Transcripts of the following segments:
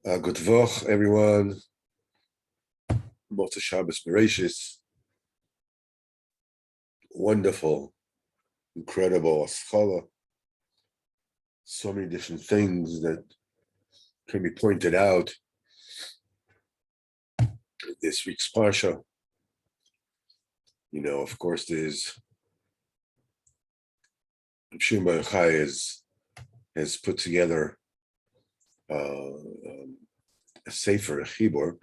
Good Vach, everyone. Motzei Shabbos Bereshis. Wonderful, incredible Aschala. So many different things that can be pointed out. This week's Parsha, of course, there's Shem has put together a sefer, a chibur,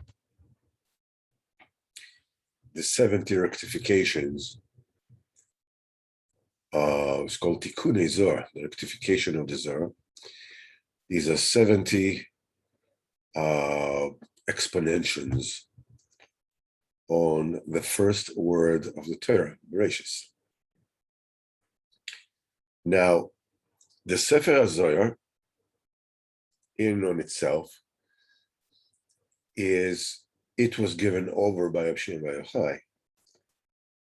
the 70 rectifications. It's called Tikkunei Zohar, the rectification of the Zohar. These are 70 explanations on the first word of the Torah, Bereshis. Now, the Sefer HaZohar, in and on itself, it was given over by Reb Shimon bar Yochai,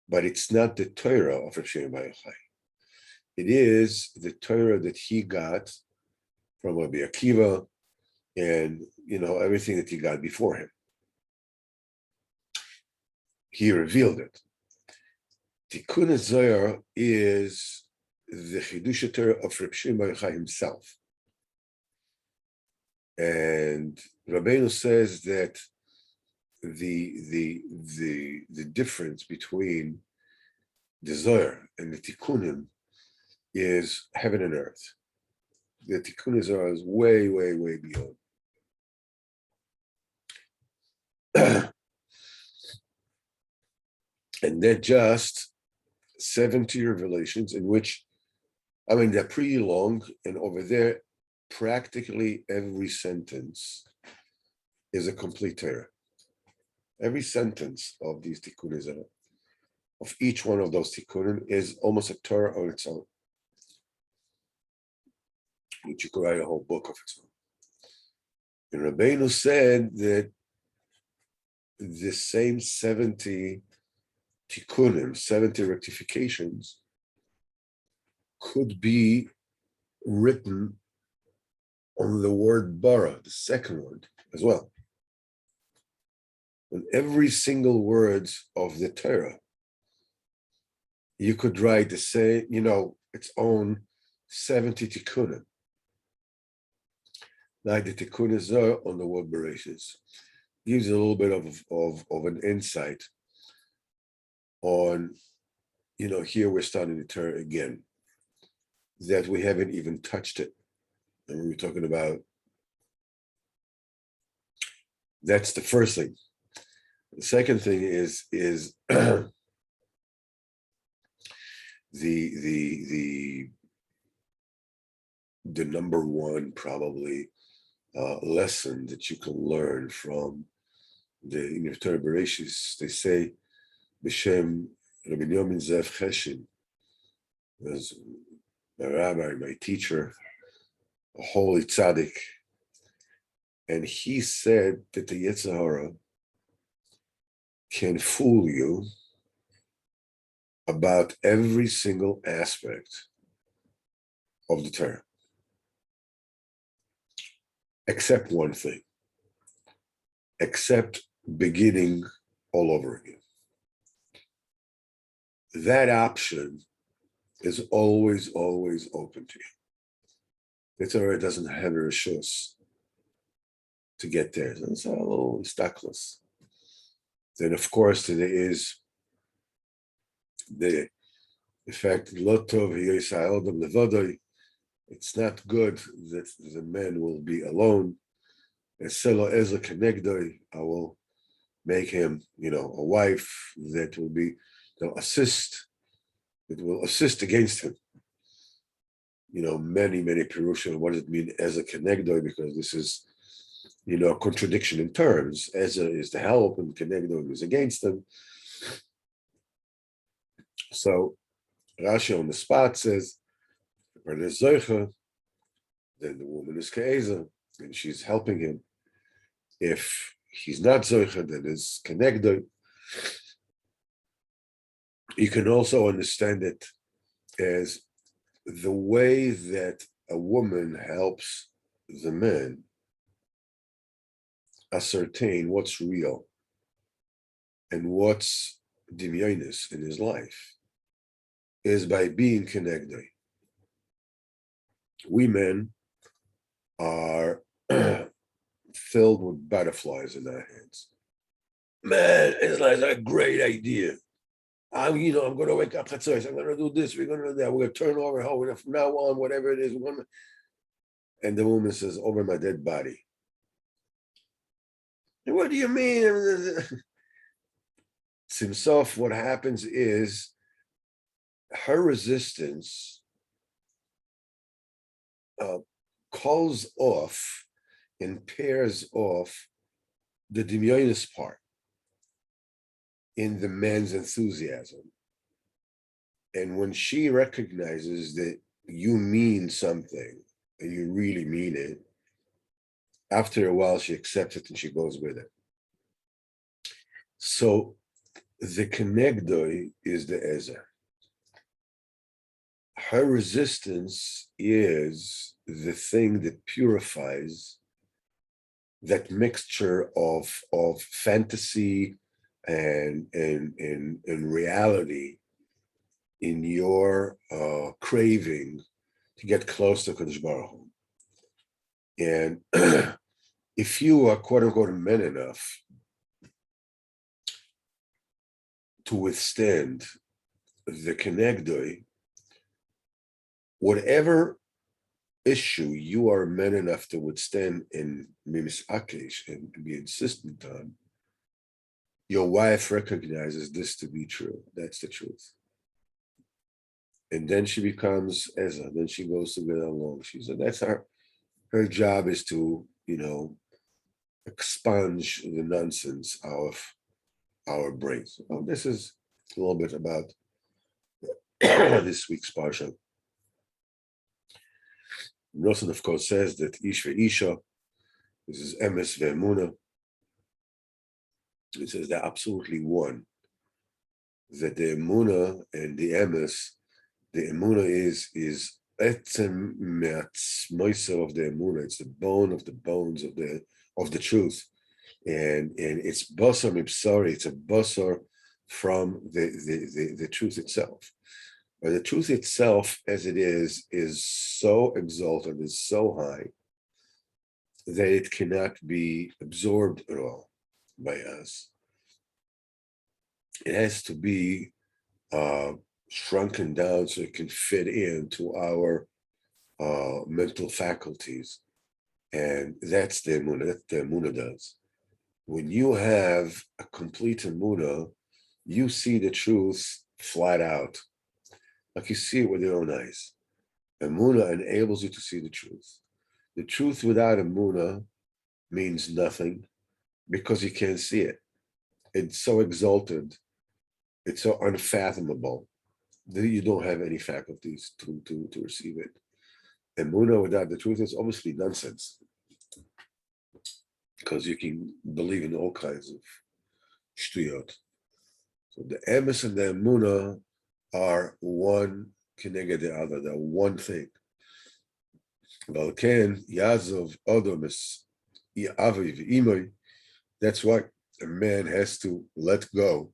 but it's not the Torah of Reb Shimon bar Yochai. It is the Torah that he got from Rabbi Akiva and, everything that he got before him. He revealed it. Tikkun Zohar is the Chidush Torah of Reb Shimon bar Yochai himself. And Rabbeinu says that the difference between the Zohar and the Tikkunim is heaven and earth. The Tikkun Zohar is way, way, way beyond. And they're just 70 revelations in which, they're pretty long, and over there, practically every sentence is a complete Torah. Every sentence of these tikkunim, of each one of those tikkunim, is almost a Torah on its own, which you could write a whole book of its own. And Rabbeinu said that the same 70 tikkunim, 70 rectifications, could be written on the word bara, the second word, as well. On every single word of the Torah, you could write the same, its own 70 tikkunim. Like the Tikkun Zohar on the word Bereshis. Gives a little bit of an insight on, here we're starting the Torah again, that we haven't even touched it. And we were talking about, that's the first thing. The second thing is the number one probably lesson that you can learn from the Torah Bereshis. They say, Shem, Rabbi Yomin Zev Cheshin, was my rabbi, my teacher, a holy tzaddik, and he said that the Yetzer Hara can fool you about every single aspect of the Torah, except one thing, except beginning all over again. That option is always, always open to you. The Torah doesn't have a reshus to get there. So it's a little stackless. Then, of course, there is the fact that it's not good that the man will be alone. I will make him, a wife that will be, assist against him. Many, many Pirushim. What does it mean as a kenegdoi? Because this is, a contradiction in terms. Ezra is to help and kenegdoi is against him. So Rashi on the spot says, then the woman is ke'eza, and she's helping him. If he's not zoicha, then it's kenegdoi. You can also understand it as the way that a woman helps the man ascertain what's real and what's dimyonis in his life is by being connected. We men are filled with butterflies in our heads. Man, it's like a great idea. I'm going to wake up. I'm going to do this. We're going to do that. We're going to turn over. From now on, whatever it is. And the woman says, over my dead body. And what do you mean? Himself, what happens is her resistance calls off and pairs off the demyonis part in the man's enthusiasm. And when she recognizes that you mean something and you really mean it, after a while she accepts it and she goes with it. So the kenegdoi is the ezer. Her resistance is the thing that purifies that mixture of fantasy and reality in your craving to get close to Kadosh Baruch Hu. And if you are quote unquote men enough to withstand the kenegdoi, whatever issue you are men enough to withstand in mimis akish and be insistent on, your wife recognizes this to be true. That's the truth. And then she becomes Ezra. Then she goes to get along. She said that's her job is to, expunge the nonsense of our brains. Well, this is a little bit about this week's parsha. Nosson, of course, says that Ish ve'isha, this is emes ve'emuna. It says they're absolutely one. That the emuna and the emuna is etzem me'atzmoisa of the emuna. It's the bone of the bones of the truth, and it's basar mibsari. It's a basar from the truth itself. But the truth itself, as it is so exalted, is so high that it cannot be absorbed at all by us. It has to be shrunken down so it can fit into our mental faculties. And that's the emunah. That's the emunah does. When you have a complete emunah, you see the truth flat out. Like you see it with your own eyes. Emunah enables you to see the truth. The truth without emunah means nothing because you can't see it. It's so exalted. It's so unfathomable that you don't have any faculties to receive it. Emunah without the truth is obviously nonsense because you can believe in all kinds of shtuyot. So the emes and the emunah are one keneged the other. They're one thing. Valken Yazov Odomis Aviv Imoy. That's why a man has to let go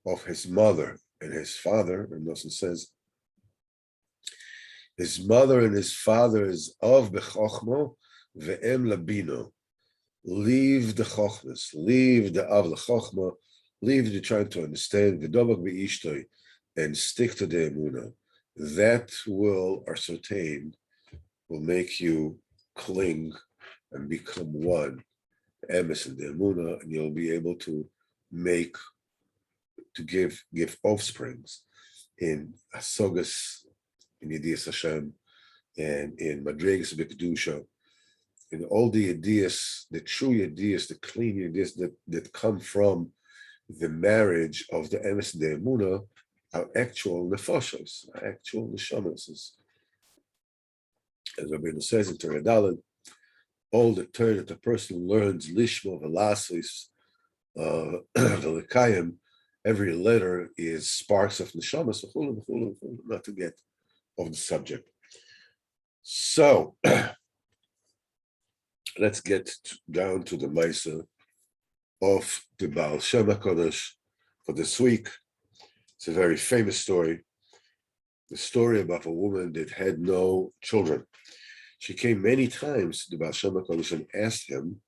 of his mother and his father. And Nosson says his mother and his father is of bechochmo ve'em labino. Leave the chochmas, leave the av lechochma, leave the trying to understand v'dobak be'ishtoi, and stick to the emunah. That will ascertain, will make you cling and become one, emes and the emunah, and you'll be able to give offsprings in asogas, in Yediyas Hashem, and in Madregas B'Kedusha, in all the ideas, the true ideas, the clean ideas that come from the marriage of the emes and the emunah, are actual nefoshos, actual neshamas. As Rabbeinu says in Torah Daled, all the Torah that a person learns, lishmo velasis, velikayim, every letter is sparks of neshamas, not to get off the subject. So, let's get down to the Maisa of the Baal Shem HaKadosh for this week. It's a very famous story. The story about a woman that had no children. She came many times to the Baal Shem HaKadosh and asked him,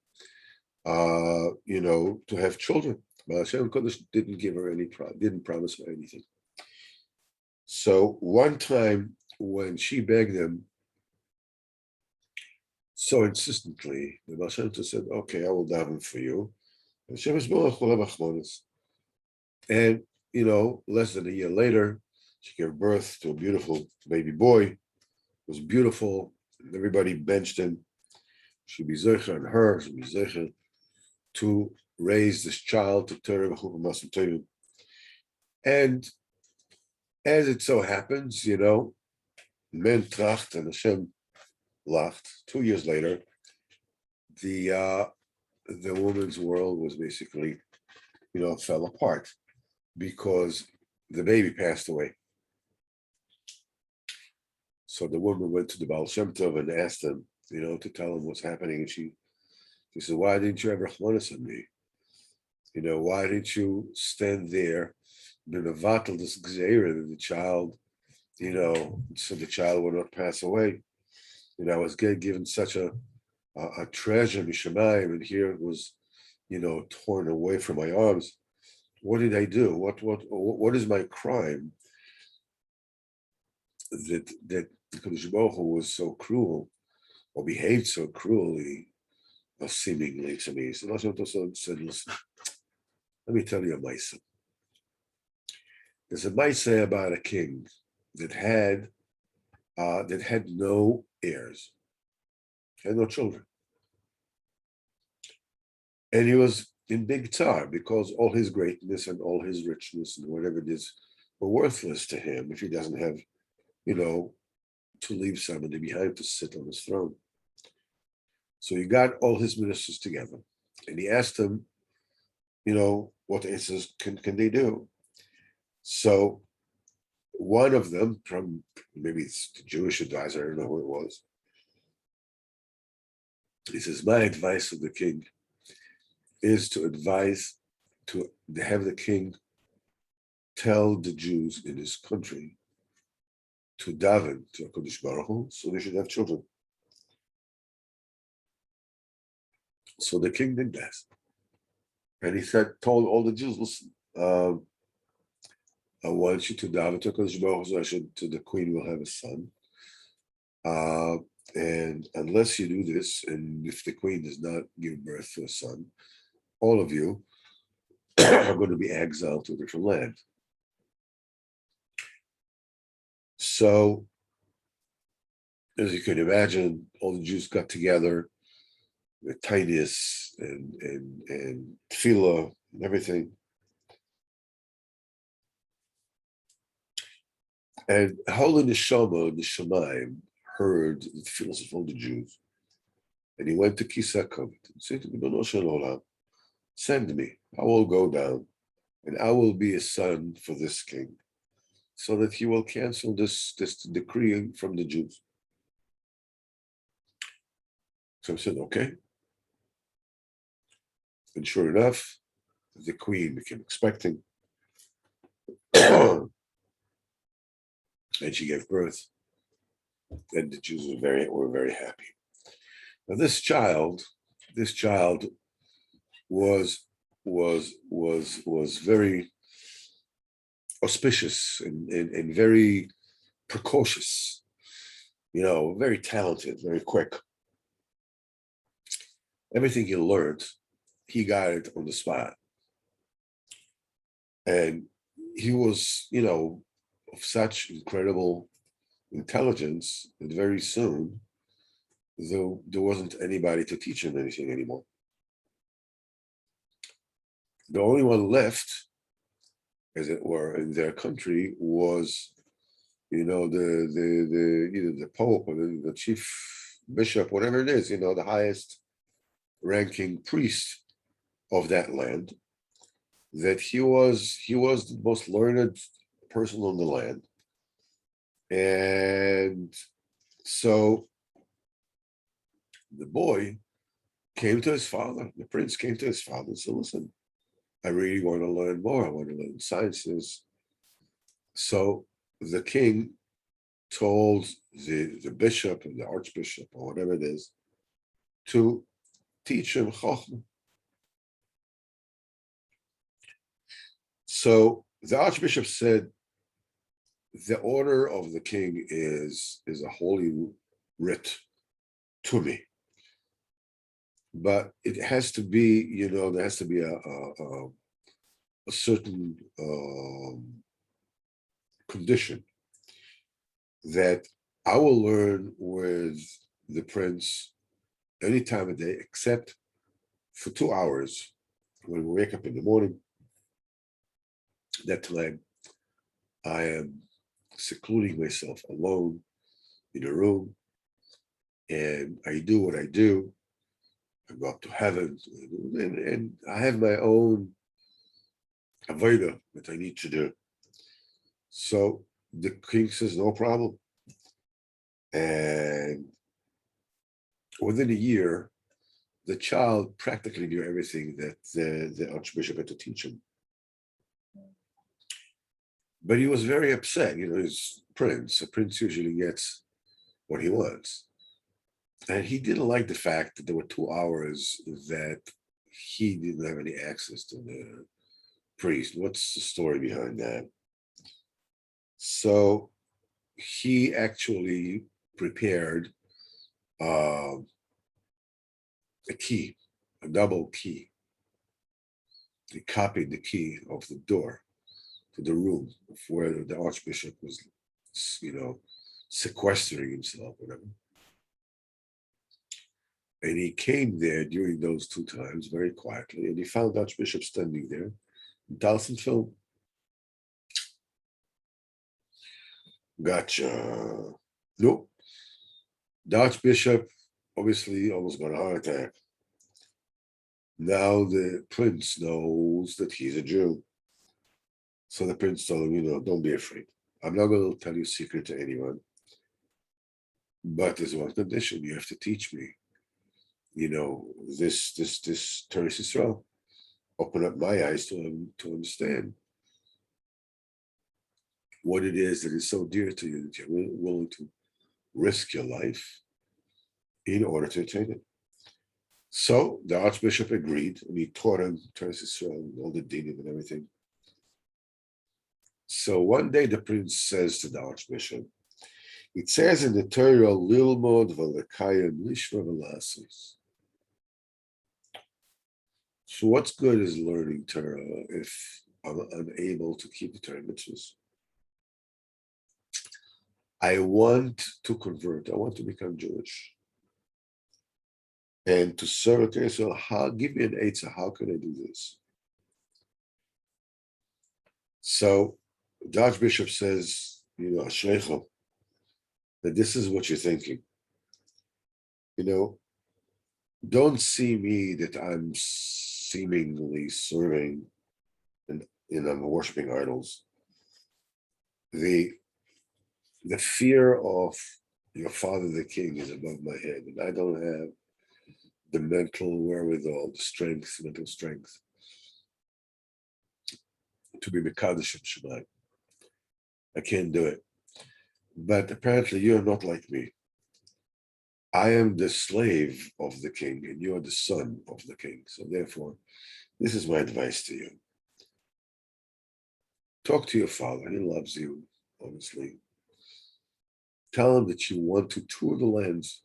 to have children. Baal Shem HaKadosh didn't give her didn't promise her anything. So one time when she begged him so insistently, the Baal Shem HaKadosh said, okay, I will daven for you. And less than a year later, she gave birth to a beautiful baby boy. It was beautiful. Everybody benched him. Should be zecher and her, should be zecher to raise this child to Torah. And as it so happens, men tracht and Hashem lacht. 2 years later, the woman's world was basically, fell apart because the baby passed away. So the woman went to the Baal Shem Tov and asked him, to tell him what's happening. And she said, why didn't you ever chlonis on me? Why didn't you stand there, benevatel this gzeira that the child, so the child would not pass away? I was given such a treasure, mishamayim, and here it was, torn away from my arms. What did I do? What is my crime that the Kodesh Baruch Hu was so cruel or behaved so cruelly, seemingly to me? So Hashem said, listen, let me tell you a Maisa. There's a Maisa about a king that had no heirs, had no children. And he was in big tar because all his greatness and all his richness and whatever it is were worthless to him if he doesn't have, to leave somebody behind to sit on his throne. So he got all his ministers together and he asked them, what answers can they do? So one of them, from maybe it's the Jewish advisor, I don't know who it was, he says, my advice to the king is to have the king tell the Jews in his country to daven to HaKadosh Baruch Hu, so they should have children. So the king did that. And he told all the Jews, listen, I want you to daven to HaKadosh Baruch Hu, so the queen will have a son. And unless you do this, and if the queen does not give birth to a son, all of you are going to be exiled to a different land. So, as you can imagine, all the Jews got together with tiniest and tefillah and everything. And Holy Neshama, the Shemayim, heard the tefillahs of all the Jews. And he went to Kisa Kavod and said to me, send me, I will go down, and I will be a son for this king, so that he will cancel this decree from the Jews. So I said, okay. And sure enough, the queen became expecting. And she gave birth. And the Jews were very happy. Now this child was very auspicious and very precocious, very talented, very quick. Everything he learned, he got it on the spot. And he was, of such incredible intelligence that very soon, there wasn't anybody to teach him anything anymore. The only one left, as it were, in their country was, either the Pope or the chief bishop, whatever it is, the highest ranking priest of that land, that he was the most learned person on the land. And so the boy came to his father. The prince came to his father and said, listen, I really want to learn more. I want to learn sciences. So the king told the bishop and the archbishop or whatever it is to teach him Chochmah. So the archbishop said, the order of the king is a holy writ to me. But it has to be, there has to be a certain condition that I will learn with the prince any time of day except for 2 hours when we wake up in the morning. That time I am secluding myself alone in a room and I do what I do. I go up to heaven and I have my own avodah that I need to do. So the king says, no problem. And within a year, the child practically knew everything that the archbishop had to teach him. But he was very upset. He's prince. A prince usually gets what he wants. And he didn't like the fact that there were 2 hours that he didn't have any access to the priest. What's the story behind that? So he actually prepared a key, a double key. He copied the key of the door to the room of where the archbishop was, sequestering himself, whatever. And he came there during those 2 times very quietly, and he found the archbishop standing there, Dalton film. Gotcha. Nope. The archbishop obviously almost got a heart attack. Now the prince knows that he's a Jew. So the prince told him, don't be afraid. I'm not going to tell you a secret to anyone. But there's one condition. You have to teach me. This Teres Yisrael. Open up my eyes to understand what it is that is so dear to you that you're willing to risk your life in order to attain it. So the archbishop agreed, and he taught him Teres Yisrael, all the dinim and everything. So one day the prince says to the archbishop, it says in the Torah, Lilmod v'lekayim lishma v'lasis. So what's good is learning Torah if I'm unable to keep the Torah mitzvahs? I want to convert. I want to become Jewish. And to serve Torah, so give me an eitzah. How can I do this? So the archbishop says, Ashrecha, that this is what you're thinking. Don't see me that I'm seemingly serving and I'm worshiping idols. The fear of your father, the king, is above my head, and I don't have the mental wherewithal, the mental strength to be Mekadosh and Shemai. I can't do it. But apparently you're not like me. I am the slave of the king, and you're the son of the king. So therefore, this is my advice to you. Talk to your father. He loves you, honestly. Tell him that you want to tour the lands.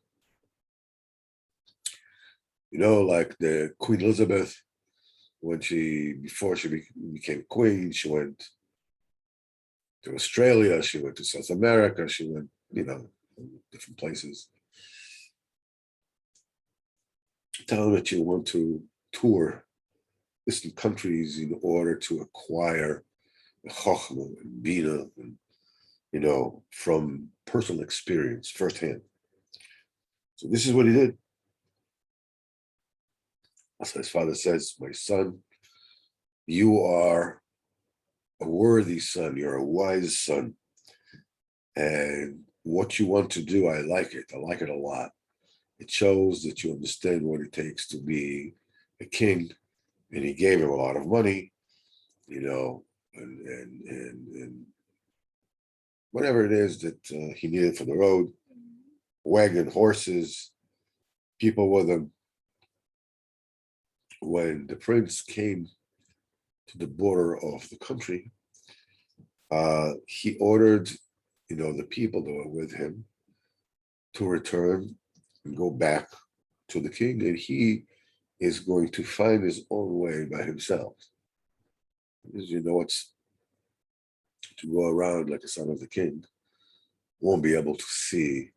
Like the Queen Elizabeth, before she became queen, she went to Australia, she went to South America, she went, different places. Tell them that you want to tour distant countries in order to acquire the Chochmah and Bina, and, from personal experience, firsthand. So this is what he did. As his father says, my son, you are a worthy son, you're a wise son. And what you want to do, I like it a lot. It shows that you understand what it takes to be a king, and he gave him a lot of money, and whatever it is that he needed for the road, wagon, horses, people with him. When the prince came to the border of the country, he ordered, the people that were with him to return and go back to the king, and he is going to find his own way by himself. Because it's to go around like a son of the king, won't be able to see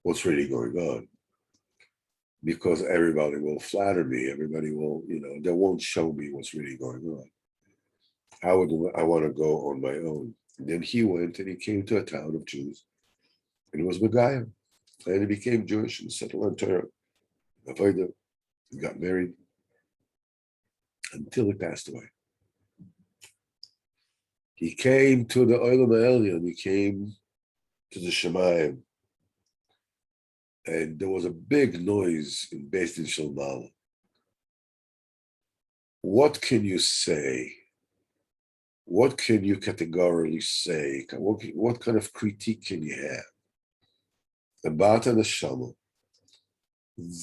what's really going on, because everybody will flatter me. Everybody will, they won't show me what's really going on. I want to go on my own. And then he went and he came to a town of Jews, and it was Megayah, and he became Jewish and settled on Torah. He got married until he passed away. He came to the Olam Ha'elyon, he came to the Shemayim, and there was a big noise in Beis Din Shel Ma'ala. What can you say? What can you categorically say? What kind of critique can you have about an neshama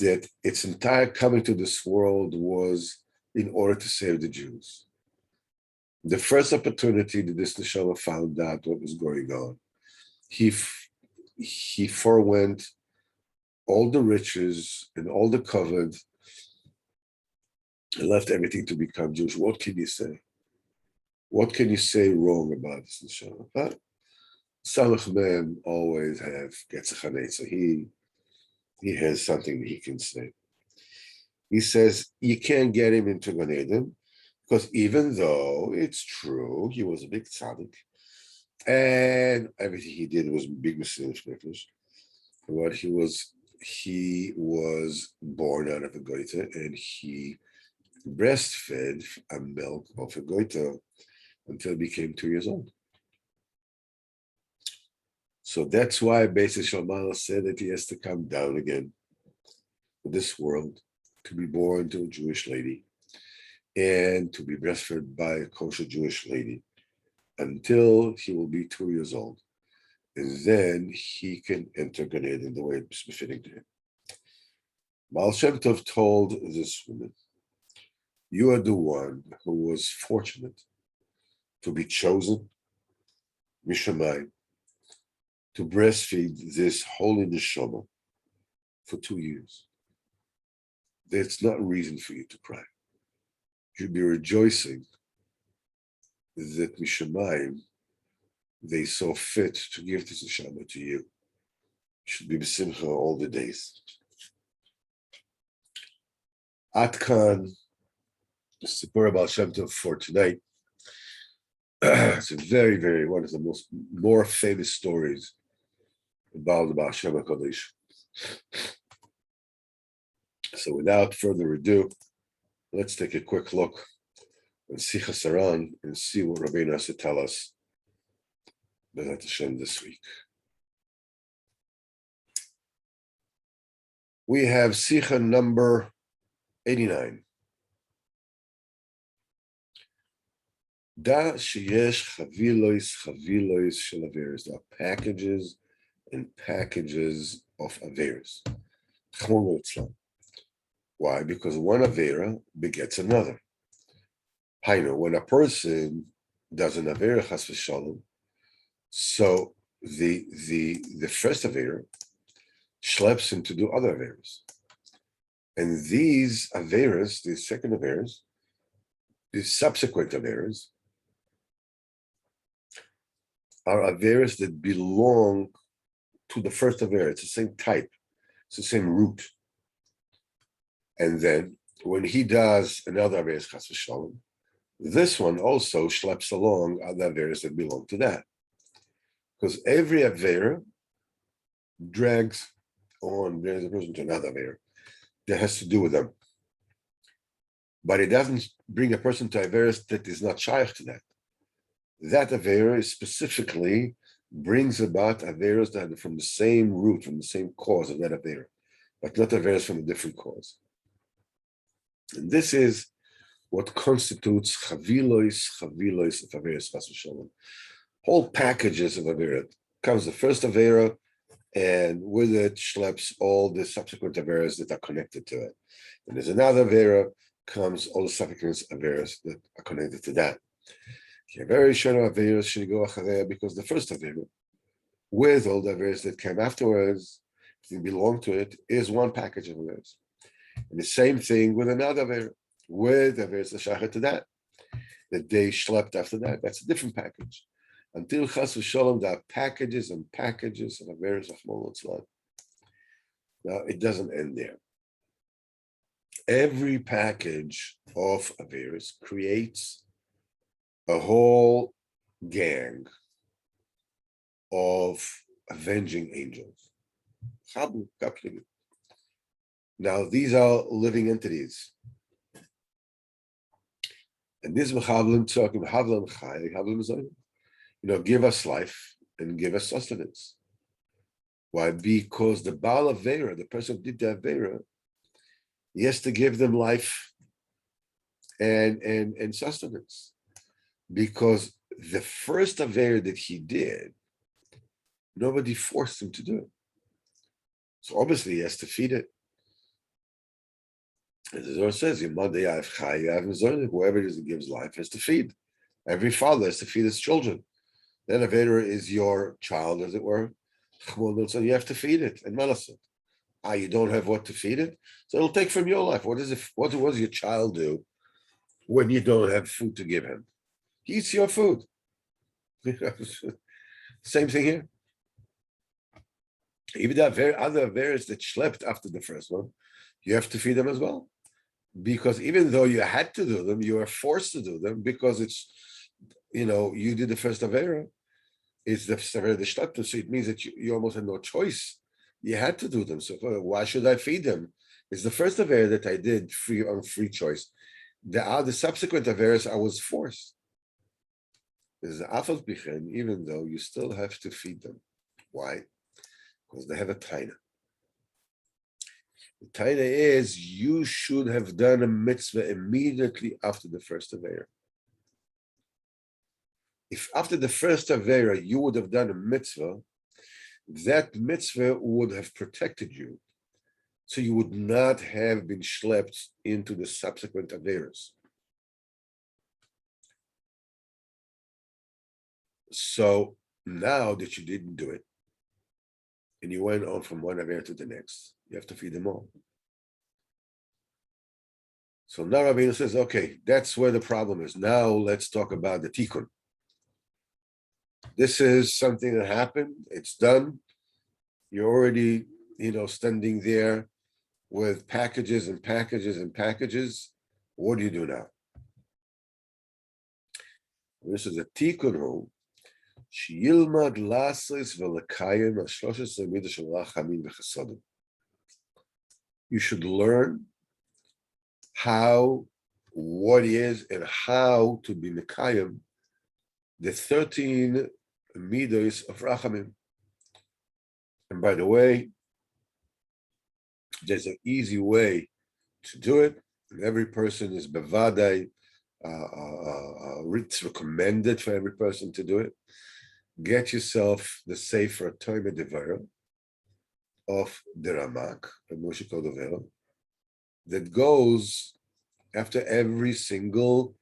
that its entire coming to this world was in order to save the Jews? The first opportunity that this neshama found out what was going on, he forewent all the riches and all the covet and left everything to become Jewish. What can you say? What can you say wrong about this neshama? But Samach man always gets a chanetz, so he has something that he can say. He says you can't get him into Gan Eden, because even though it's true, he was a big tzaddik, and everything he did was big mesilas nefesh. But he was born out of a goiter, and he breastfed a milk of a goiter until he became 2 years old. So that's why Beis Din Shel Ma'ala said that he has to come down again to this world, to be born to a Jewish lady, and to be breastfed by a kosher Jewish lady until he will be 2 years old. And then he can enter Gan Eden the way it's befitting to him. Baal Shem Tov told this woman, you are the one who was fortunate to be chosen, Mishamayim, to breastfeed this holy neshama for 2 years. That's not reason for you to cry. You should be rejoicing that Mishamayim, they saw fit to give this neshama to you. You should be b'simcha all the days. Atkan, the Sipurey Baal Shem Tov for tonight. It's a very, very, one of the more famous stories about the Baal Shem HaKadosh. So without further ado, let's take a quick look at Sichos Haran and see what Rabbeinu has to tell us B'ezrat Hashem this week. We have Sicha number 89. Da sheyesh chavilos shel averos. There are packages and packages of averos. Why? Because one avera begets another. When a person does an avera chas v'shalom, so the first avera schleps him to do other averas, and these averas, the second averas, the subsequent averas, are averas that belong to the first avera. It's the same type, it's the same root. And then when he does another averas chas v'shalom, this one also schleps along other averas that belong to that. Because every avera drags a person to another avera that has to do with them. But it doesn't bring a person to averas that is not shaykh to that. That avera specifically brings about averas that are from the same root, from the same cause of that avera. but not Averis from a different cause. And this is what constitutes chavilois of Averis Chas v'Shalom. Whole packages of Avera. Comes the first Avera, and with it schleps all the subsequent Averas that are connected to it. And there's another Avera, comes all the subsequent Averas that are connected to that. Very shano Averas should go acharei, because the first Avera, with all the Averas that came afterwards, that belong to it, is one package of Averas. And the same thing with another Avera, with Averas Shachet to that they schlepped after that. That's a different package. Until Chas v'Shalom, there are packages and packages of Averis Achmon Litzlan. Now, it doesn't end there. Every package of Averis creates a whole gang of avenging angels. Now, these are living entities. And this Mechavlim Tzokim, Havlam Chai, Havlam Zoyim. Give us life and give us sustenance. Why? Because the Baal Avera, the person who did the Avera, he has to give them life and sustenance. Because the first Avera that he did, nobody forced him to do it. So obviously he has to feed it. As the Zohar says, whoever it is that gives life has to feed. Every father has to feed his children. Then Avera is your child, as it were. So you have to feed it and malasot. You don't have what to feed it, so it'll take from your life. What does your child do when you don't have food to give him? He eats your food. Same thing here. Even the other Averas that schlepped after the first one, you have to feed them as well. Because even though you had to do them, you are forced to do them because it's, you did the first Avera. It's the Avera the Shtapta, so it means that you almost had no choice. You had to do them. So why should I feed them? It's the first Avera that I did on free choice. The subsequent Averas I was forced. There's the Afal Bichen, even though you still have to feed them. Why? Because they have a taina. The taina is you should have done a mitzvah immediately after the first Avera. If after the first Avera you would have done a mitzvah, that mitzvah would have protected you. So you would not have been schlepped into the subsequent Averas. So now that you didn't do it, and you went on from one Avera to the next, you have to feed them all. So now Rabbeinu says, okay, that's where the problem is. Now let's talk about the tikkun. This is something that happened. It's done. You're already, standing there with packages and packages and packages. What do you do now? This is a tikkun room. Sheyilmad lasos v'lekayim ha-shloshes midos shel rachamim v'chesadim. You should learn what is and how to be mekayim the 13 midos of rachamim. And by the way, there's an easy way to do it. And every person is bevadai. It's recommended for every person to do it. Get yourself the Sefer Toime Devara of the Ramak, the Moshe Kodovera, that goes after every single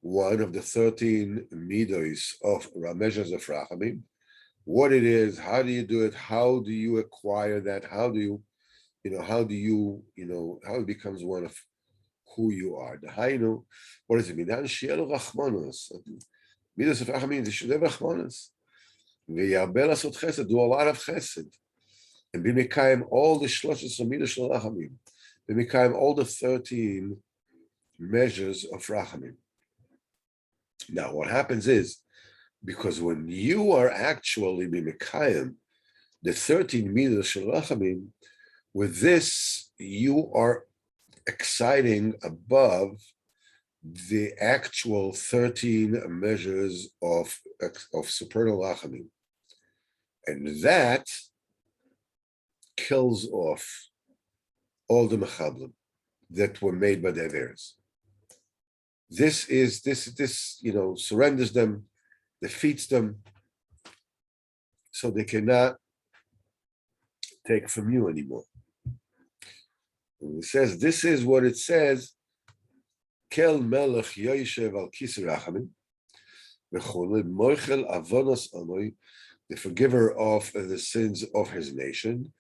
one of the 13 midos of measures of Rachamim. What it is, how do you do it, how do you acquire that, how it becomes one of who you are. The Hainu, what does it mean? Midos of Rachamim, they should have Rachmanos. Do a lot of chesed. And be mekayim all the shloshes of midos shel Rachamim. Be mekayim all the 13 measures of Rachamim. Now, what happens is, because when you are actually be mekayim the 13 midos shel Rachamim, with this you are exciting above the actual 13 measures of supernal Rachamim. And that kills off all the mechablim that were made by the Averis. This surrenders them, defeats them, so they cannot take from you anymore. And it says, this is what it says, Kel melech yoyshev al kisei rachamim, v'choleh moichel avonos amoi, the forgiver of the sins of his nation,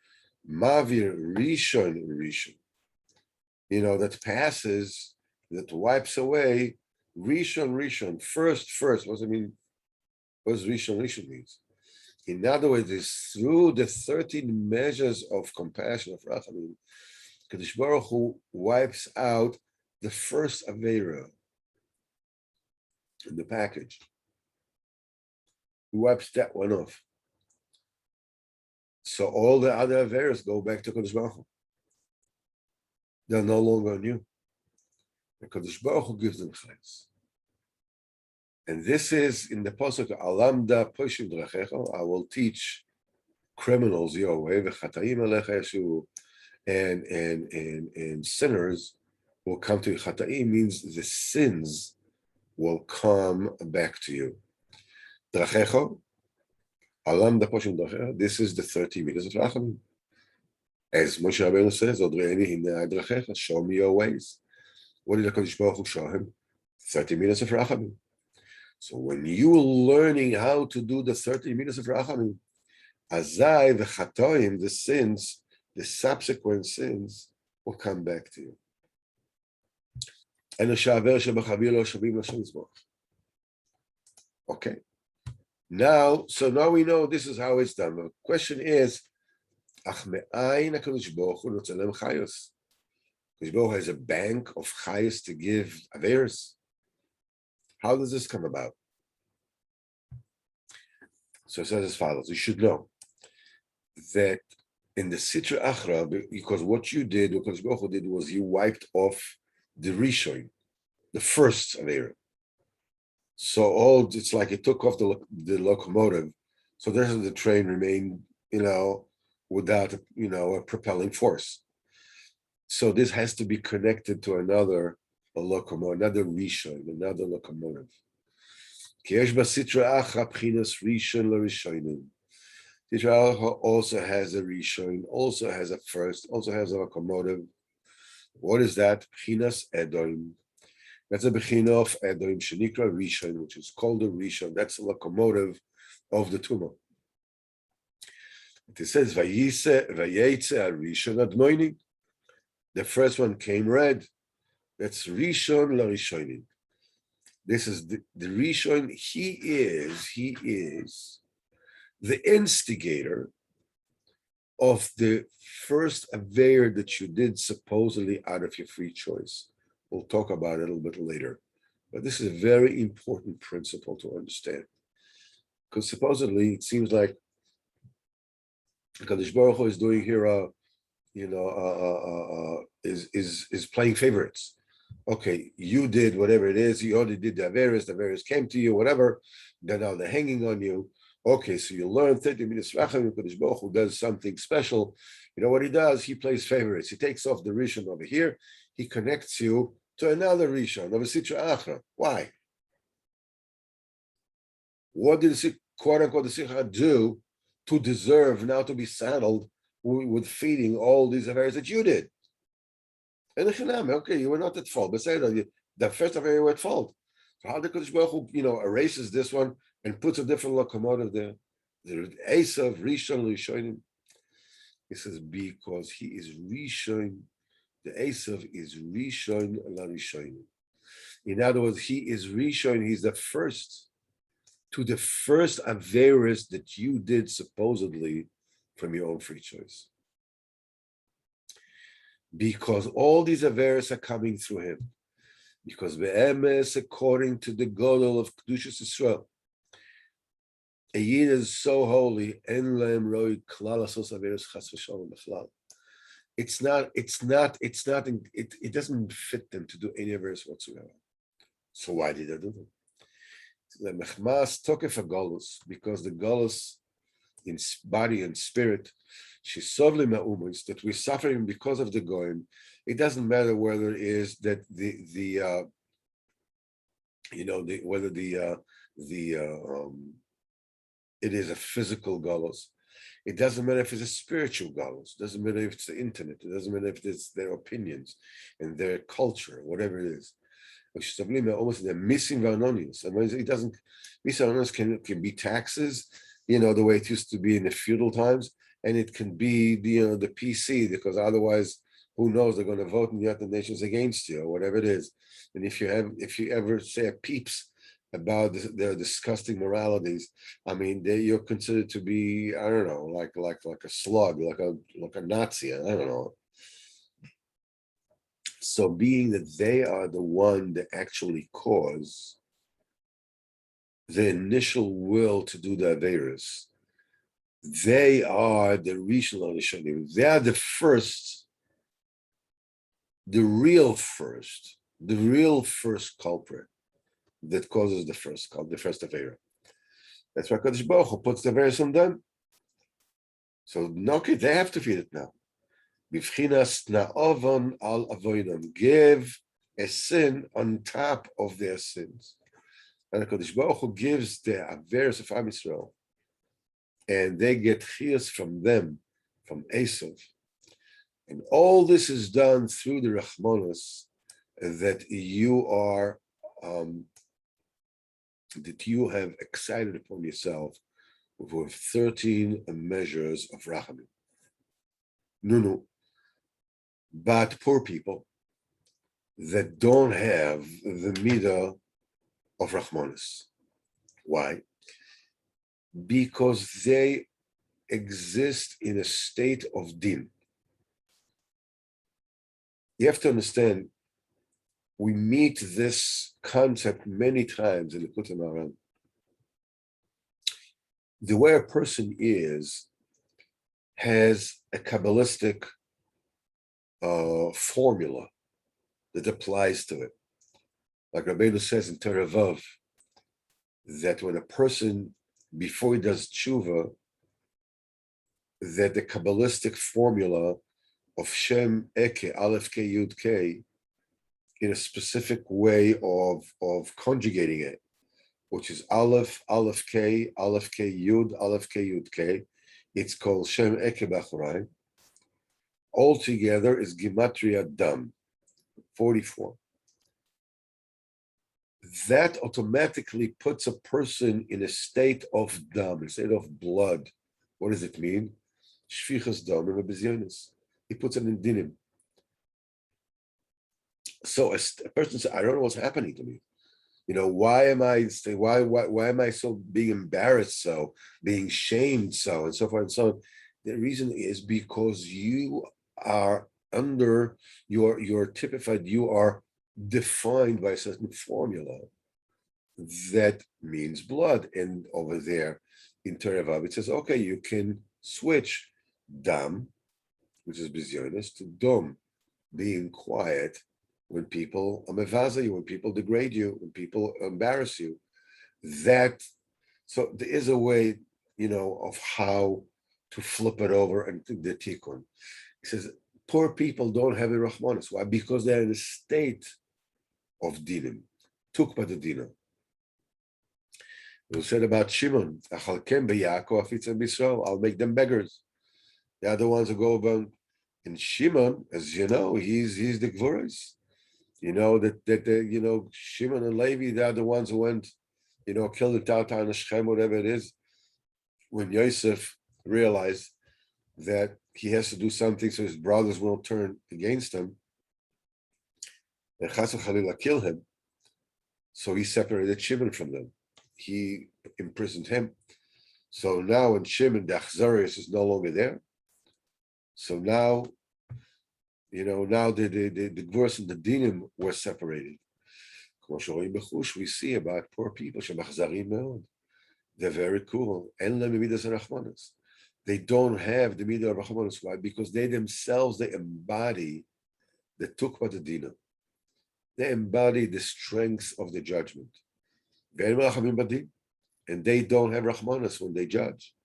mavir rishon, that passes, that wipes away, rishon, first. What does it mean? What does rishon means? In other words, it's through the 13 measures of compassion, of rachamim, Kadosh Baruch Hu wipes out the first Aveira in the package. He wipes that one off. So all the other Aveiras go back to Kadosh Baruch Hu. They're no longer on you. And Kadosh Baruch Hu gives them chayes. And this is in the pasuk Alamda Poshim Drachecha. I will teach criminals your way, v'chataim alecha yeshu, and sinners will come to you. Chataim means the sins will come back to you. Drachecha, Alamda Poshim Drachecha. This is the 30 meters of Rachamim. As Moshe Rabbeinu says, Odreini hinei drachecha, show me your ways. What did the Kadosh Baruch Hu show him? 30 meters of Rachamim. So when you're learning how to do the 30 meters of Rachamim, Azai v'chatoim, the sins, the subsequent sins, will come back to you. Okay. Now we know this is how it's done. The question is, Kadosh Baruch Hu has a bank of chayos to give Averis. How does this come about? So it says as follows: you should know that in the Sitra Achra, because what you did, what Kadosh Baruch Hu did, was you wiped off the Rishon, the first Aveira. So it's like it took off the locomotive, so the train remained, without a propelling force. So this has to be connected to another locomotive, another Rishon, another locomotive. Sitra Achra also has a Rishon, also has a first, also has a locomotive. What is that? B'chinas Edom. That's a b'china of Edom, Shenikra Rishon, which is called a Rishon. That's the locomotive of the Tumah. It says, Vayetze Rishon Admoinim. The first one came red. That's Rishon LaRishonim. This is the Rishon. He is the instigator of the first Aveir that you did supposedly out of your free choice. We'll talk about it a little bit later. But this is a very important principle to understand. Because supposedly it seems like Kadosh Baruch Hu is doing here, is playing favorites. Okay, you did whatever it is. You already did the Averis came to you, whatever. Then now they're hanging on you. Okay, so you learn 30 minutes Rachamim. Kadosh Baruch Hu does something special. You know what he does? He plays favorites. He takes off the Rishon over here. He connects you to another Rishon of a Sitra Achra. Why? What did the quote unquote the Sikha do to deserve now to be saddled with feeding all these affairs that you did? And okay, you were not at fault, but say that the first affair you were at fault. So how the Kadosh Baruch Hu, erases this one and puts a different locomotive there? The Esav Rishon Rishonim. He says because he is Rishon. The Esav is Rishon LaRishonim. In other words, he is Rishon. He's the first to the first Averis that you did supposedly from your own free choice. Because all these Averis are coming through him. Because Be'emes, according to the Godel of Kedushas Yisrael, a Yid is so holy, En Lehem Roi Klal Asos Averis Chas V'Shalom B'Chlal. It doesn't fit them to do any Averis whatsoever. So why did they do them? The Mechmas Tokef HaGolus, because the Golus in body and spirit, that we're suffering because of the goyim. It doesn't matter whether it is that it is a physical galus. It doesn't matter if it's a spiritual galus. It doesn't matter if it's the internet. It doesn't matter if it's their opinions and their culture, whatever it is. Almost they're missing anonymous. It doesn't. Missing anonymous can be taxes, the way it used to be in the feudal times, and it can be the PC, because otherwise, who knows, they're going to vote in the United Nations against you or whatever it is. And if you ever say a peeps about their disgusting moralities, you're considered to be, I don't know, like a slug, like a Nazi. I don't know. So being that they are the one that actually cause the initial will to do the Averis, they are the Rishon Rishonim. They are the first, the real first culprit that causes the first Avera. That's why Kadosh Baruch Hu puts the Averis on them. So okay, they have to feed it now. Bivchinas na'ovon al avoidon, give a sin on top of their sins. And the Kadosh Baruch Hu gives the Averis of Am Yisrael, and they get chiyas from them, from Esav. And all this is done through the Rachmanos that you are, that you have excited upon yourself with 13 measures of Rachamim. No. But poor people that don't have the midah of Rachmanis. Why? Because they exist in a state of din. You have to understand, we meet this concept many times in the Likutei Moharan. The way a person is has a Kabbalistic formula that applies to it. Like Rabbeinu says in Torah Vav, that when a person, before he does tshuva, that the Kabbalistic formula of Shem, Eke, Aleph, Ke, Yud, Ke, in a specific way of conjugating it, which is Aleph, Aleph, Ke, Yud, Yud, Ke. It's called Shem, Eke, B'Achorai. Altogether is Gematria Dam, 44. That automatically puts a person in a state of dam, a state of blood. What does it mean? Shfichas dam and bezyonis. He puts it in dinim. So a person says, I don't know what's happening to me. Why am I so being embarrassed, so being shamed, so and so forth and so on? The reason is because you are under you're typified, you are defined by a certain formula that means blood. And over there in Torah Vav, it says, okay, you can switch dam, which is bizyonis, to dom, being quiet when people mevaza you, when people degrade you, when people embarrass you. So there is a way, of how to flip it over and the tikkun. He says, poor people don't have a Rahmanis. Why? Because they're in a state of dinim. Tukpa the dinah. It was said about Shimon, I'll make them beggars. They are the ones who go about. And Shimon, as you know, he's the Gvuras. That Shimon and Levi, they are the ones who went, killed the Tata and Shem, whatever it is. When Yosef realized that he has to do something so his brothers won't turn against him and Chas v'Chalila kill him, so he separated Shimon from them. He imprisoned him. So now when Shimon, the Achzarius, is no longer there, so now, now the Gvuras and the Dinim were separated. We see about poor people, they're very cool. They don't have the midah of Rachmanis. Why? Because they themselves, they embody the tukva the dina. They embody the strength of the judgment. And they don't have Rachmanis when they judge.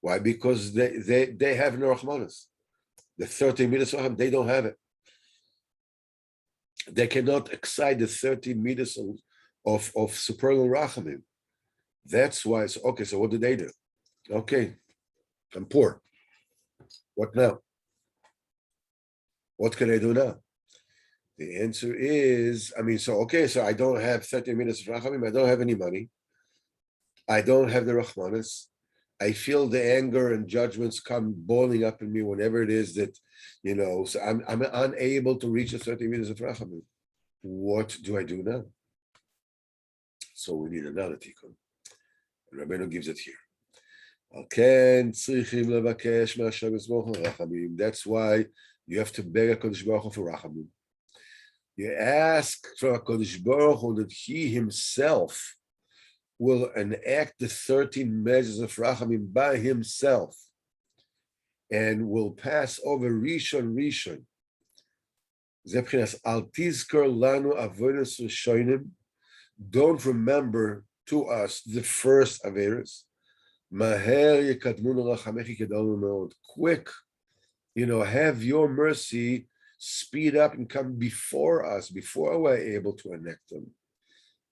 Why? Because they have no Rahmanas. The 13 meters of they don't have it. They cannot excite the 13 meters of supernal Rachamim. That's why it's okay. So what do they do? Okay, I'm poor. What now? What can I do now? The answer is, so I don't have 13 minutes of Rachamim, I don't have any money, I don't have the Rahmanas, I feel the anger and judgments come boiling up in me whenever it is that, so I'm unable to reach the 30 minutes of Rachamim. What do I do now? So we need another tikkun. And Rabbeinu gives it here. That's why you have to beg HaKadosh Baruch Hu for Rachamim. You ask for HaKadosh Baruch Hu that He Himself will enact the 13 measures of Rachamim by Himself and will pass over Rishon Rishon. Al tizkor lanu avodas rishonim. Don't remember to us the first Averis. Maher yekadmunu rachamechi kedolu meod. Quick, have your mercy speed up and come before us, before we're able to enact them.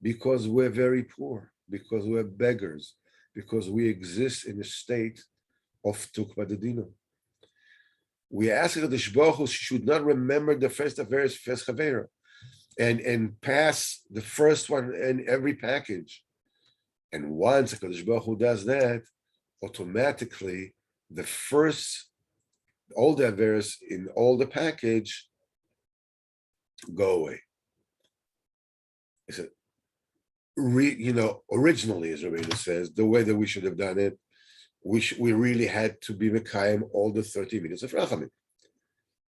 Because we're very poor, because we're beggars, because we exist in a state of tukva dedina. We ask that the Shbaruch should not remember the first Averis, first Chavera, and pass the first one in every package. And once HaKadosh Baruch Hu does that, automatically all the Averis in all the package go away. It's originally, as Rabbeinu says, the way that we should have done it, we really had to be Mekayim all the 30 minutes of Rachamim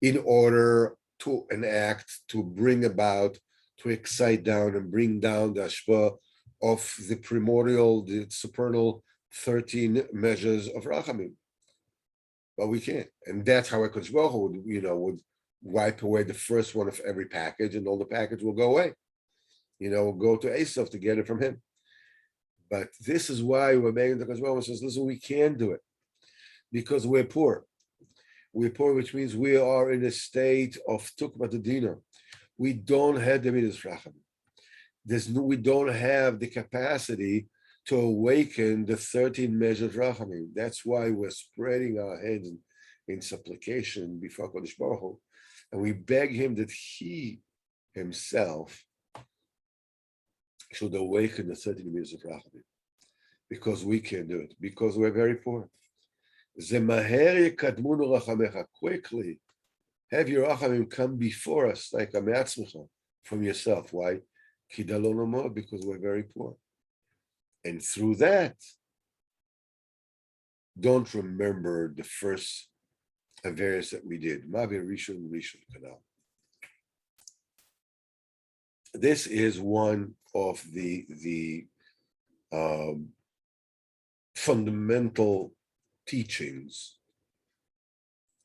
in order to enact, to bring about, to excite down and bring down the Ashpa of the primordial, the supernal 13 measures of Rachamim. But we can't. And that's how HaKadosh Baruch Hu would wipe away the first one of every package, and all the package will go away. Go to Esav to get it from him. But this is why we're begging the HaKadosh Baruch Hu says, listen, we can't do it because we're poor. We're poor, which means we are in a state of tukva dedina. We don't have the midas rachamim. We don't have the capacity to awaken the 13 measures rachamim. That's why we're spreading our hands in supplication before HaKadosh Baruch Hu, and we beg Him that He Himself should awaken the 13 measures of rachamim, because we can't do it, because we're very poor. Quickly, have your rachamim come before us, like a me'atzmecha, from yourself. Why? Because we're very poor. And through that, don't remember the first Averis that we did. Rishon Kanal. This is one of the fundamental teachings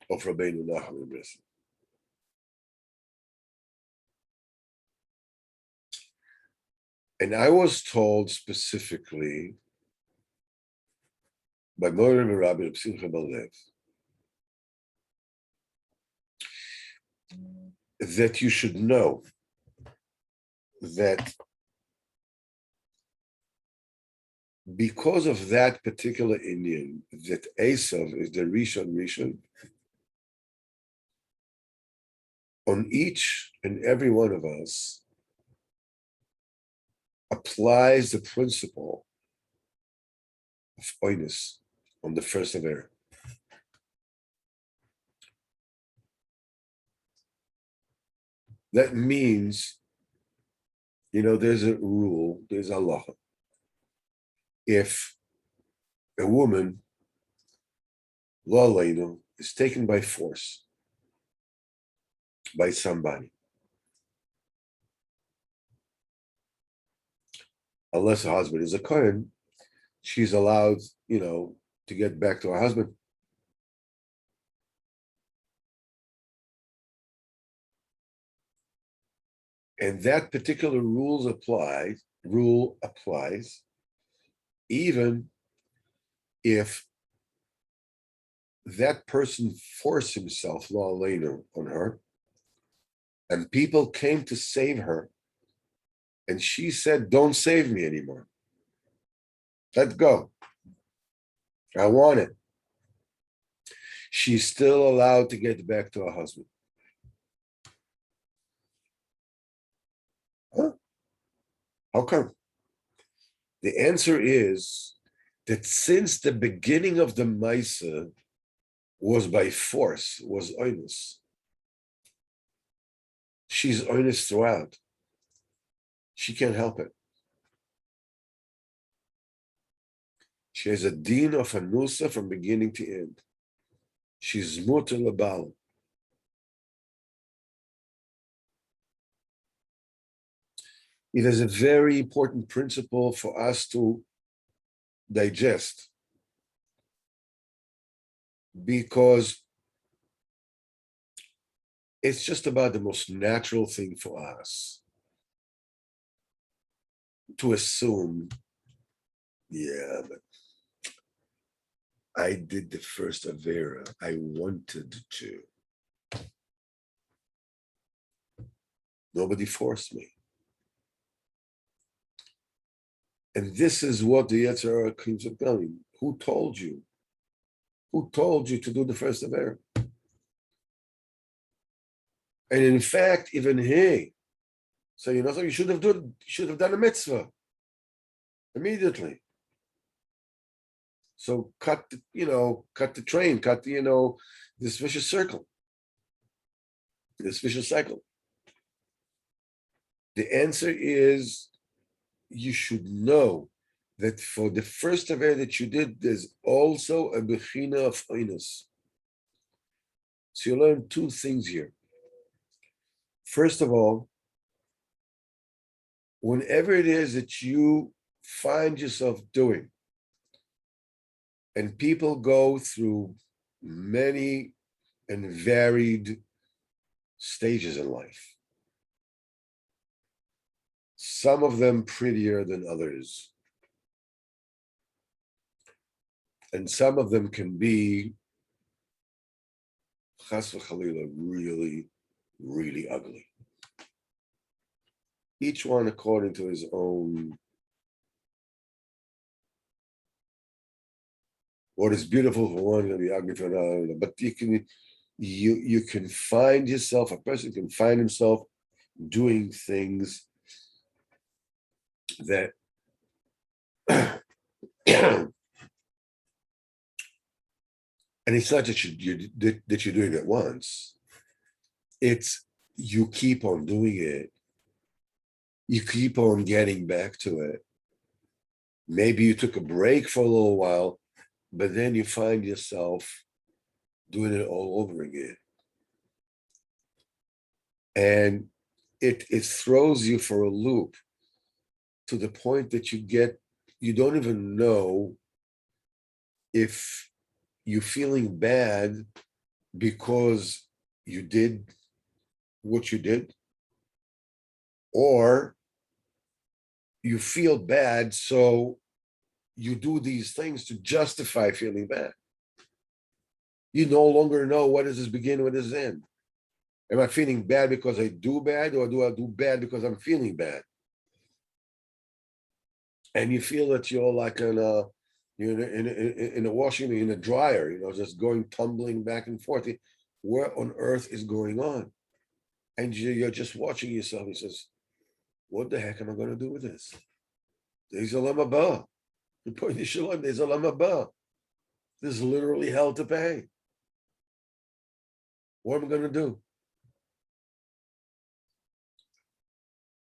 of Rabbeinu Nachman Bresson. And I was told specifically by Moira Rabbi Reb Simcha Balev that you should know that because of that particular Indian, that Esav is the Rishon, on each and every one of us applies the principle of oinus on the first of Aver. That means, there's a rule, there's a halacha. If a woman, lo aleinu, is taken by force by somebody, unless her husband is a kohen, she's allowed, to get back to her husband. And that particular rule applies even if that person forced himself, lo aleinu, on her, and people came to save her, and she said, don't save me anymore. Let go. I want it. She's still allowed to get back to her husband. Huh? How come? The answer is that since the beginning of the Maisa was by force, was honest. She's honest throughout. She can't help it. She has a din of anusa from beginning to end. She's muter lebal. It is a very important principle for us to digest, because it's just about the most natural thing for us to assume, yeah, but I did the first Avera. I wanted to. Nobody forced me. And this is what the Yetzer Hara keeps telling. Who told you? Who told you to do the first Avera? And in fact, even he, so you know, so you should have done a mitzvah immediately. So cut the train, cut the, this vicious circle, this vicious cycle. The answer is, you should know that for the first Avera that you did, there's also a bechina of oinus. So you learn two things here. First of all, whenever it is that you find yourself doing, and people go through many and varied stages in life, some of them prettier than others, and some of them can be chas v'chalila, really, really ugly. Each one according to his own. What is beautiful for one can be ugly for another. But you can find yourself, a person can find himself doing things that and it's not that you're doing it once. It's you keep on doing it. You keep on getting back to it. Maybe you took a break for a little while, but then you find yourself doing it all over again. And it throws you for a loop to the point that you don't even know if you're feeling bad because you did what you did, or you feel bad, so you do these things to justify feeling bad. You no longer know, what does this begin, what does this end? Am I feeling bad because I do bad, or do I do bad because I'm feeling bad? And you feel that you're like in a washing, in a dryer, just going tumbling back and forth. Where on earth is going on? And you're just watching yourself. He says, what the heck am I going to do with this? There's a olam haba. There's a olam haba. There's literally hell to pay. What am I going to do?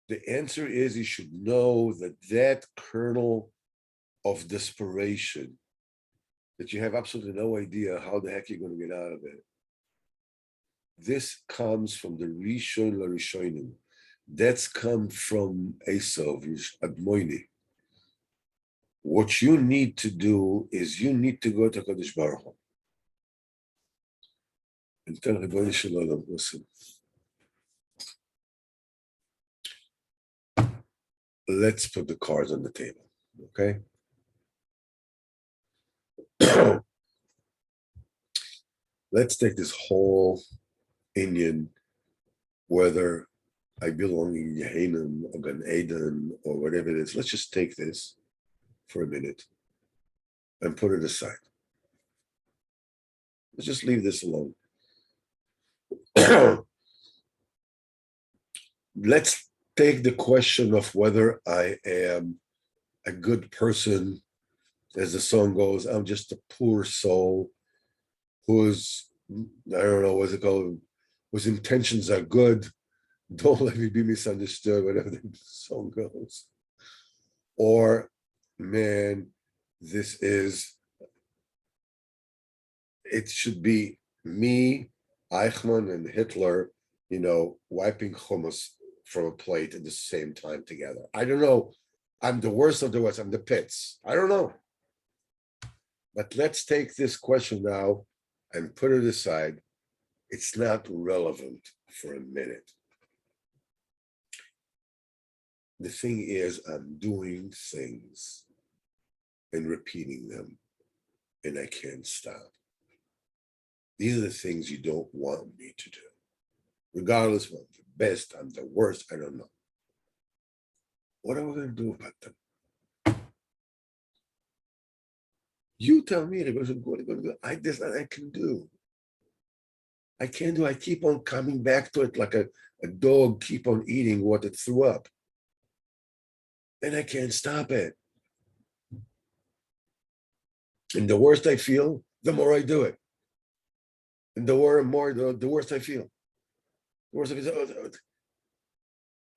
The answer is, you should know that kernel of desperation, that you have absolutely no idea how the heck you're going to get out of it. This comes from the Rishon LaRishonim. That's come from Esav, Admoini. What you need to do is you need to go to Kadosh Baruch Hu and tell Ribono Shel Olam, listen, let's put the cards on the table, okay? Let's take this whole Indian, whether I belong in Yehanan or Gan Eden or whatever it is. Let's just take this for a minute and put it aside. Let's just leave this alone. Let's take the question of whether I am a good person. As the song goes, I'm just a poor soul whose, I don't know, what's it called, whose intentions are good. Don't let me be misunderstood, whatever the song goes. Or, man, it should be me, Eichmann, and Hitler, wiping hummus from a plate at the same time together. I don't know. I'm the worst of the worst. I'm the pits. I don't know. But let's take this question now and put it aside. It's not relevant for a minute. The thing is, I'm doing things and repeating them, and I can't stop. These are the things you don't want me to do. Regardless of I'm the best, I'm the worst, I don't know. What are we going to do about them? You tell me they're going to do. There's nothing I can do. I can't do. I keep on coming back to it like a dog keep on eating what it threw up. And I can't stop it. And the worse I feel, the more I do it. And the worse I feel. The worse I feel.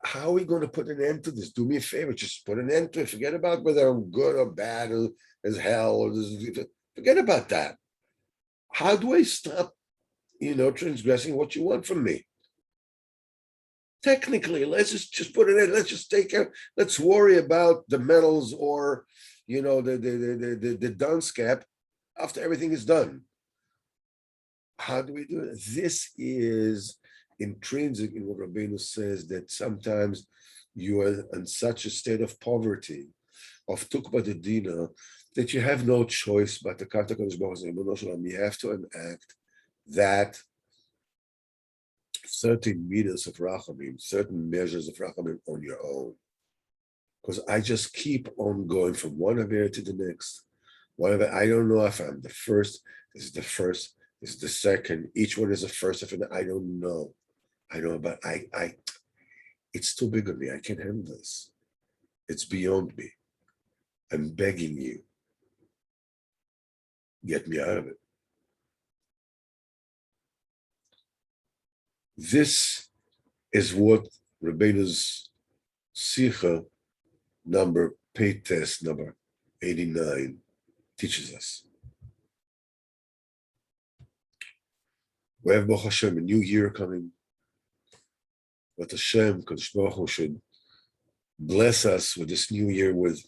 How are we going to put an end to this? Do me a favor, just put an end to it. Forget about whether I'm good or bad or as hell or forget about that. How do I stop, transgressing what you want from me? Technically, let's just put it in. Let's just take care. Let's worry about the medals or, the dunce cap after everything is done. How do we do it? This is intrinsic in what Rabbeinu says, that sometimes you are in such a state of poverty, of tukba de dina, that you have no choice but to come to Kodesh Baruch Hu. You have to enact that certain meters of rachamim, certain measures of rachamim on your own. Because I just keep on going from one avera to the next. Whatever, I don't know if I'm the first, this is the first, this is the second, each one is the first, I don't know. I know, but it's too big of me. I can't handle this. It's beyond me. I'm begging you, get me out of it. This is what Rabbeinu's Sicha Pei Test number 89 teaches us. We have Baruch Hashem, a new year coming. But Shem, Kadosh Baruch Hu should bless us with this new year with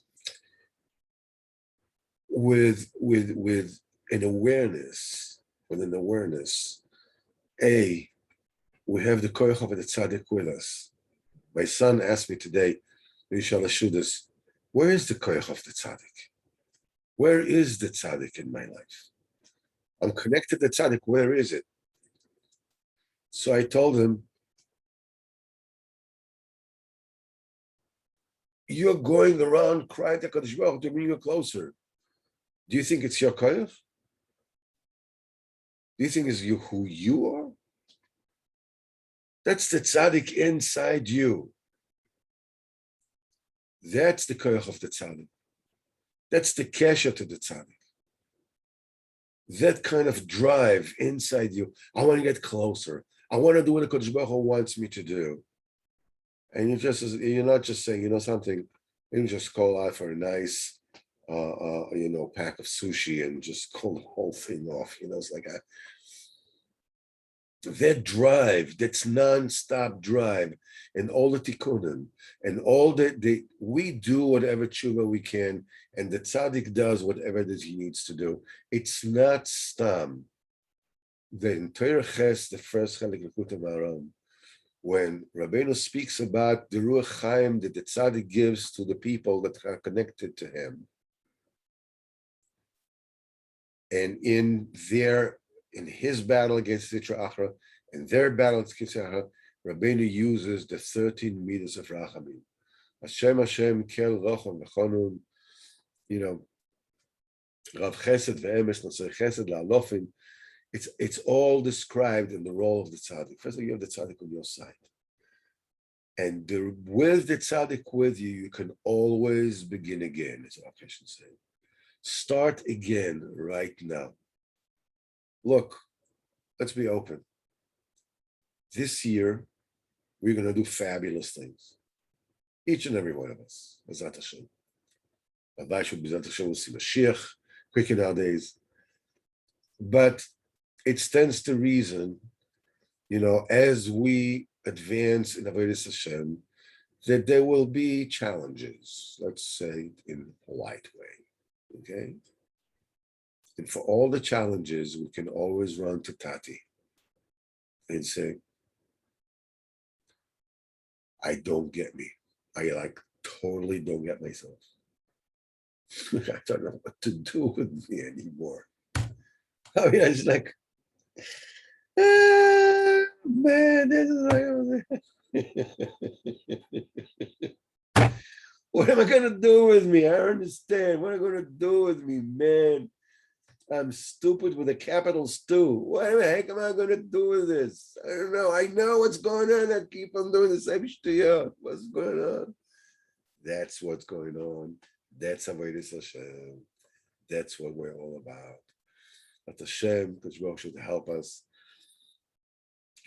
an awareness, we have the koyach of the tzaddik with us. My son asked me today, Shudas, where is the koyach of the tzaddik? Where is the tzaddik in my life? I'm connected to tzaddik, where is it? So I told him, you're going around crying to Kadosh Baruch Hu to bring you closer. Do you think it's your koyach? Do you think it's who you are? That's the tzaddik inside you. That's the koyach of the tzaddik. That's the kesher to the tzaddik. That kind of drive inside you. I want to get closer. I want to do what the Kadosh Baruch Hu wants me to do. And you're not just saying, something, you just call out for a nice, pack of sushi and just call the whole thing off. It's like that drive, that's non-stop drive, and all the tikkunim, and all we do whatever tshuva we can, and the tzaddik does whatever it is he needs to do. It's not stam. The entire ches, the first chelik of Haran, when Rabbeinu speaks about the Ruach Chaim that the tzaddik gives to the people that are connected to him, and in their in his battle against Sitra Achra, and their battle against Sitra Achra, Rabbeinu uses the 13 meters of Rachamim. Hashem, Kel, Rochon, V'chonun, Rav Chesed, Ve'emes, Nosei Chesed, La'alofim. It's all described in the role of the tzaddik. First of all, you have the tzaddik on your side. And with the tzaddik with you, you can always begin again, as our Hashem said. Start again right now. Look, let's be open. This year, we're going to do fabulous things. Each and every one of us. Bezat Hashem. Bezat Hashem will see Mashiach quicker nowadays. But it stands to reason, as we advance in Avodas Hashem, that there will be challenges, let's say in a polite way, okay? And for all the challenges, we can always run to Tati and say, I don't get me. I totally don't get myself. I don't know what to do with me anymore. I mean, I was like, man, this is what am I going to do with me? I don't understand. What am I going to do with me, man? I'm stupid with a capital Stu. What the heck am I going to do with this? I don't know. I know what's going on. I keep on doing the same shit. What's going on? That's what's going on. That's Avodas Hashem. That's what we're all about. But Hashem, because Baruch should help us.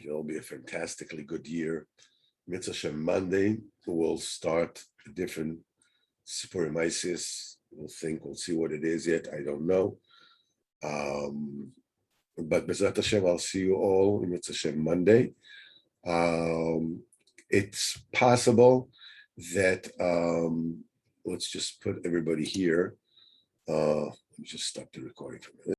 It'll be a fantastically good year. Mitzvah Hashem Monday, we'll start a different Sipurey Maisis. We'll see what it is yet. I don't know. But Bezat Hashem, I'll see you all in Mitzvah Hashem Monday. It's possible that let's just put everybody here. Let me just stop the recording for a minute.